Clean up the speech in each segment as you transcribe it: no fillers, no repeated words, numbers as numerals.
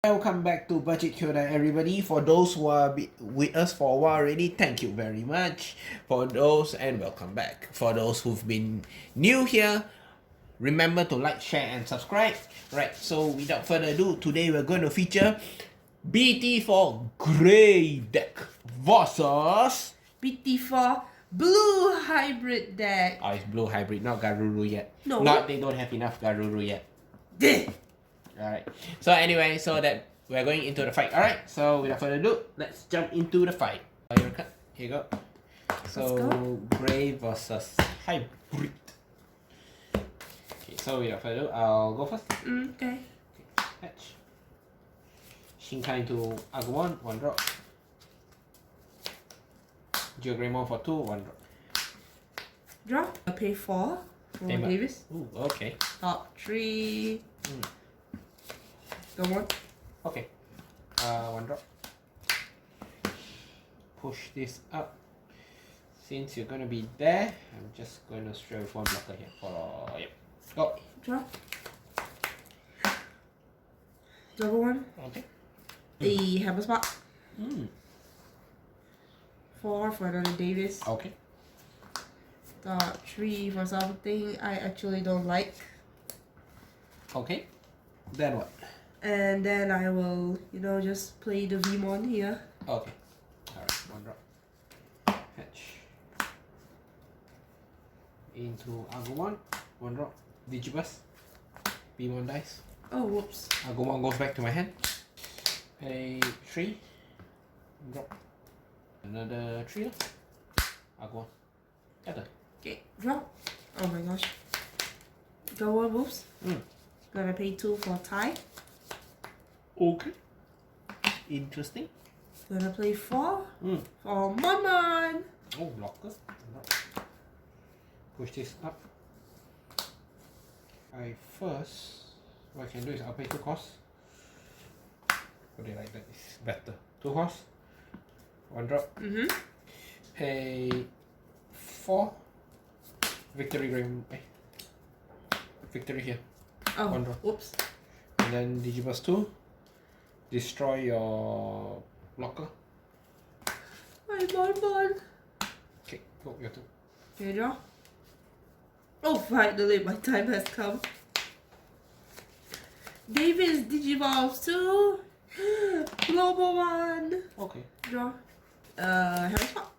Welcome back to Bajetto Kyodai, everybody. For those who are with us for a while already, thank you very much. For those, and welcome back. For those who've been new here, remember to like, share, and subscribe. Right, so without further ado, today we're going to feature BT4 Grey Deck versus BT4 Blue Hybrid Deck. Oh, it's Blue Hybrid, not Garuru yet. No. Not, they don't have enough Garuru yet. Bleh. Alright, so anyway, so that we're going into the fight. Alright, so without further ado, let's jump into the fight. Your card, here you go. So, Grey versus Hybrid. Okay, so without further ado, I'll go first. Okay. Hatch. Shinkai into Agumon, 1 drop. Geogramon for 2, 1 drop. Draw. I pay 4 for Tamer. Davis. Ooh, okay. Top 3. Go on. Okay. 1 drop. Push this up. Since you're gonna be there, I'm just gonna stray with 1 blocker here. For yep. Go. Draw. Double 1. Okay. The Hammer Spot. 4 for another Davis. Okay. Top 3 for something I actually don't like. Okay. Then what? And then I will, just play the Vmon here. Okay. Alright, 1 drop. Hatch. Into Agumon. 1 drop. Digibus. B1 dice. Oh, whoops. Agumon goes back to my hand. Pay 3. Drop. Another 3. Agumon. Gather. Okay, draw. Oh my gosh. Go on, whoops. Gonna pay 2 for tie. Okay. Interesting. Gonna play 4 for Mon. Oh, blocker. Push this up. What I can do is I'll pay 2 costs. Put it like that, it's better. 2 costs. 1 drop. Pay 4. Victory Grim. Victory here. Oh, 1 drop. whoops. And then Digibus 2. Destroy your blocker. My Mon. Okay, go, your 2. Okay, draw. Oh, finally, my time has come. Davis Digivolves 2. Global 1. Okay. Draw. Hammer Spot.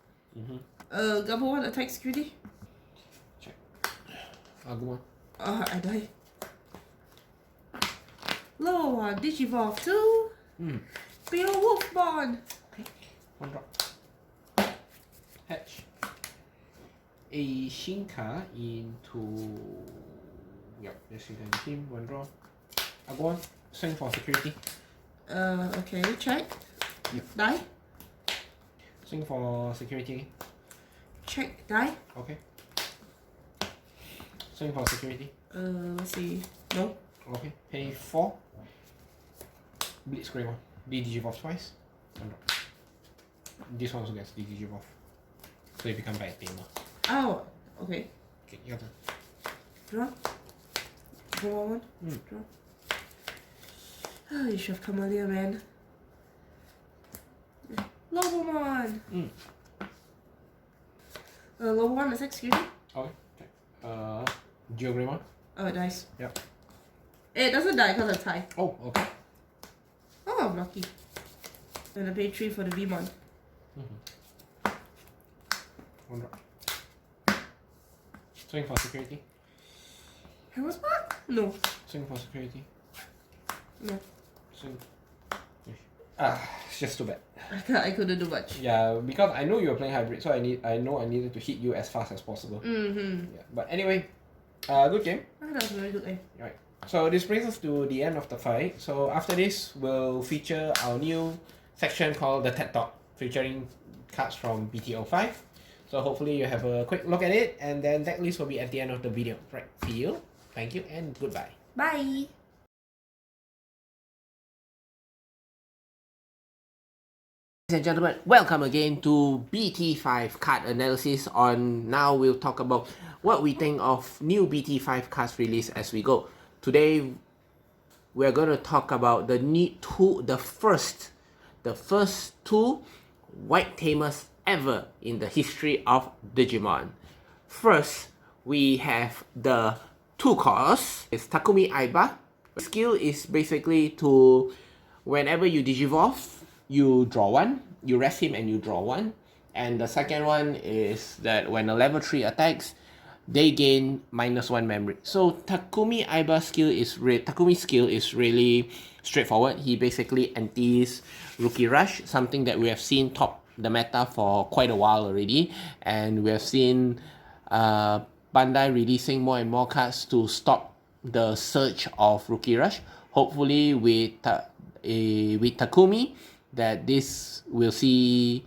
Global 1 attack security. Check. Agumon. I die. Lower 1 Digivolve 2. Be a Wolfbon. Okay. 1 drop. Hatch. A Shinka into. Yep, this is the team. 1 draw. Agumon. Swing for security. Okay, check. Yep. Die. Swing for security. Check, die. Okay. Swing for security. Let's see. No. Okay. Pay 4. Blitzcrank. Digivolve twice. 1 drop. This one also gets Digivolve. So you become by Tamer. Oh, okay. Okay, your turn. Draw. Go on. Draw. Oh, you should have come earlier, man. Lobo 1. Lobo 1 is execution. Okay. Okay. Geogramon. Oh, it dies. Yep. It doesn't die because it's high. Oh, okay. Oh, I'm lucky. I'm gonna pay 3 for the Vmon. 1 drop. Swing for security. Hammer Spot? No. Swing for security. No. Swing. It's just too bad. I couldn't do much. Yeah, because I know you were playing hybrid, so I needed to hit you as fast as possible. Yeah, but anyway, good game. Oh, that was a very good game. Right. So this brings us to the end of the fight. So after this, we'll feature our new section called the TED Talk, featuring cards from BT05. So hopefully you have a quick look at it, and then Decklist will be at the end of the video. Right. See you. Thank you, and goodbye. Bye. Ladies and gentlemen, welcome again to BT5 card analysis. Now we'll talk about what we think of new BT5 cards release as we go. Today we're going to talk about the first two white tamers ever in the history of Digimon. First, we have the 2-cost. It's Takumi Aiba. Skill is basically to, whenever you Digivolve, you draw one, you rest him and you draw one. And the second one is that when a level 3 attacks, they gain -1 memory. So Takumi Aiba's Takumi's skill is really straightforward. He basically antis Rookie Rush, something that we have seen top the meta for quite a while already, and we have seen Bandai releasing more and more cards to stop the surge of Rookie Rush. Hopefully with Takumi, that this will see,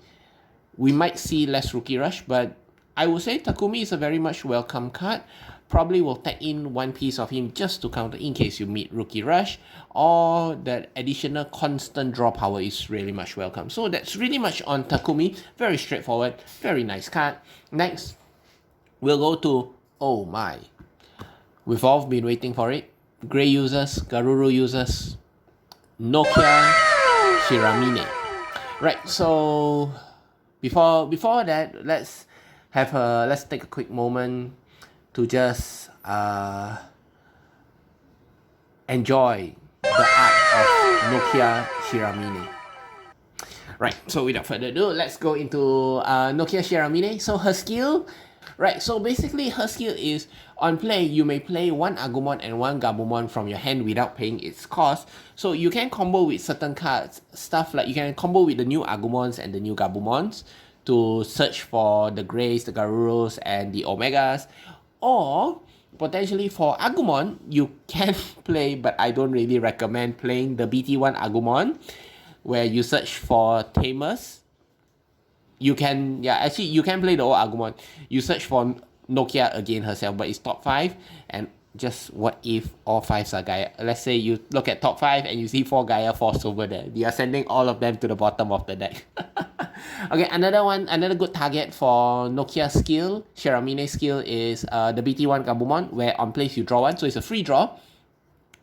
we might see less Rookie Rush, but I would say Takumi is a very much welcome card. Probably will tag in one piece of him just to counter in case you meet Rookie Rush, or that additional constant draw power is really much welcome. So that's really much on Takumi. Very straightforward, very nice card. Next, we'll go to, oh my, we've all been waiting for it. Grey users, Garuru users, Nokia Shiramine. Right, so before that, let's take a quick moment to just enjoy the art of Nokia Shiramine. Right, so without further ado, let's go into Nokia Shiramine. So her skill, right, so basically her skill is, on play, you may play one Agumon and one Gabumon from your hand without paying its cost. So you can combo with certain cards, stuff like you can combo with the new Agumons and the new Gabumons to search for the Greys, the Garurus, and the Omegas. Or potentially for Agumon, you can play, but I don't really recommend playing the BT1 Agumon, where you search for Tamers. You can play the old Agumon. You search for Nokia again herself, but it's top 5, and just what if all 5s are Gaia? Let's say you look at top 5 and you see 4 Gaia Force over there. You are sending all of them to the bottom of the deck. Okay, another good target for Nokia skill, Shiramine skill, is the BT1 Gabumon, where on place you draw one, so it's a free draw.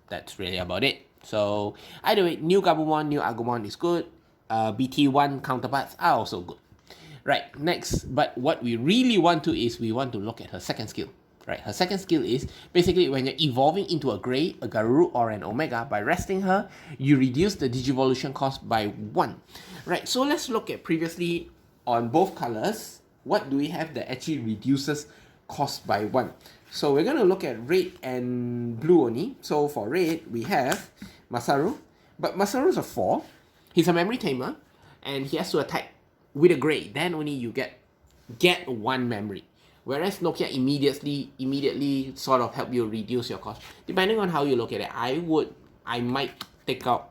That's really about it. So either way, new Gabumon, new Agumon is good. BT1 counterparts are also good. Right, next, but what we really want to is, we want to look at her second skill. Right, her second skill is basically when you're evolving into a Grey, a Garuru, or an Omega, by resting her, you reduce the Digivolution cost by 1. Right, so let's look at previously on both colors, what do we have that actually reduces cost by 1? So we're going to look at red and blue only. So for red, we have Masaru, but Masaru is a 4. He's a memory tamer, and he has to attack with a Grey, then only you get 1 memory. Whereas Nokia immediately sort of help you reduce your cost. Depending on how you look at it, I might take out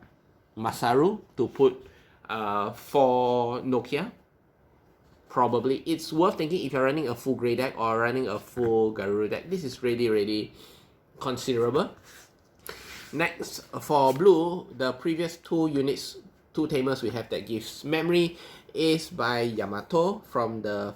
Masaru to put for Nokia. Probably it's worth thinking if you're running a full Grey deck or running a full Garuru deck. This is really considerable. Next, for blue, the previous 2 tamers we have that gives memory is by Yamato from the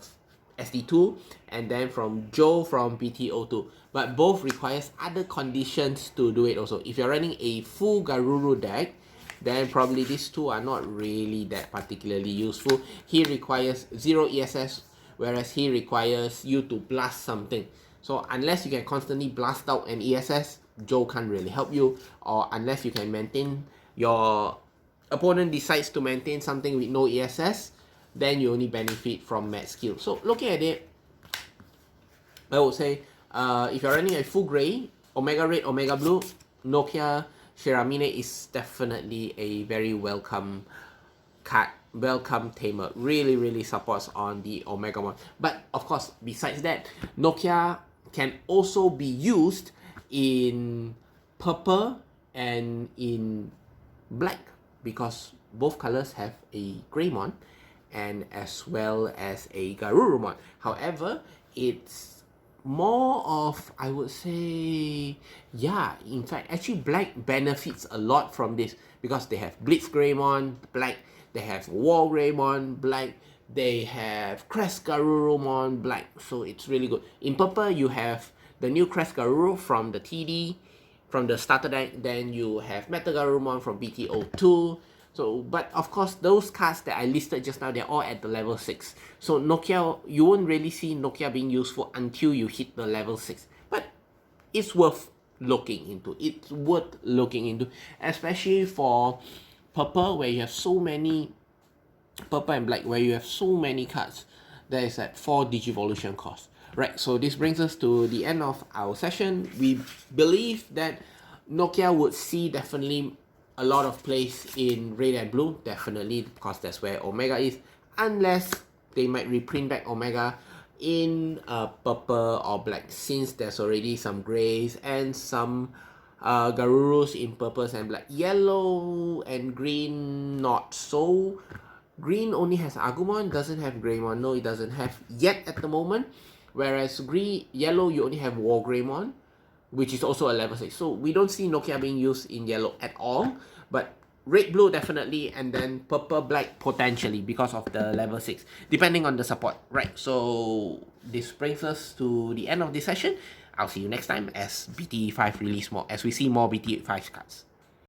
SD2, and then from Joe from BTO2. But both requires other conditions to do it also. If you're running a full Garuru deck, then probably these 2 are not really that particularly useful. He requires 0 ESS, whereas he requires you to blast something. So unless you can constantly blast out an ESS, Joe can't really help you. Or unless you can maintain, your opponent decides to maintain something with no ESS, then you only benefit from Mad skill. So looking at it, I would say if you're running a full Grey, Omega Red, Omega Blue, Nokia Shiramine is definitely a very welcome card, welcome tamer. Really supports on the Omega one. But of course, besides that, Nokia can also be used in purple and in black, because both colors have a Greymon and as well as a Garurumon. However, it's more of, I would say, yeah, in fact, actually black benefits a lot from this, because they have Blitz Greymon, black, they have War Greymon, black, they have Crest Garurumon, black, so it's really good. In purple, you have the new Crest Garuru from the TD, from the starter deck. Then you have Metagarurumon from BT02. So, but of course, those cards that I listed just now, they're all at the level 6. So Nokia, you won't really see Nokia being useful until you hit the level 6. But it's worth looking into. It's worth looking into, especially for purple, where you have so many, purple and black, where you have so many cards that is at 4 Digivolution cost. Right, so this brings us to the end of our session. We believe that Nokia would see definitely a lot of place in red and blue, definitely, because that's where Omega is, unless they might reprint back Omega in purple or black, since there's already some grays and some Garurus in purples and black. Yellow and green, not so. Green only has Agumon, doesn't have Greymon. No, it doesn't have yet at the moment. Whereas yellow, you only have War Greymon, which is also a level 6. So we don't see Nokia being used in yellow at all. But red, blue definitely, and then purple, black potentially because of the level 6, depending on the support. Right, so this brings us to the end of this session. I'll see you next time as BT5 release more, as we see more BT5 cards.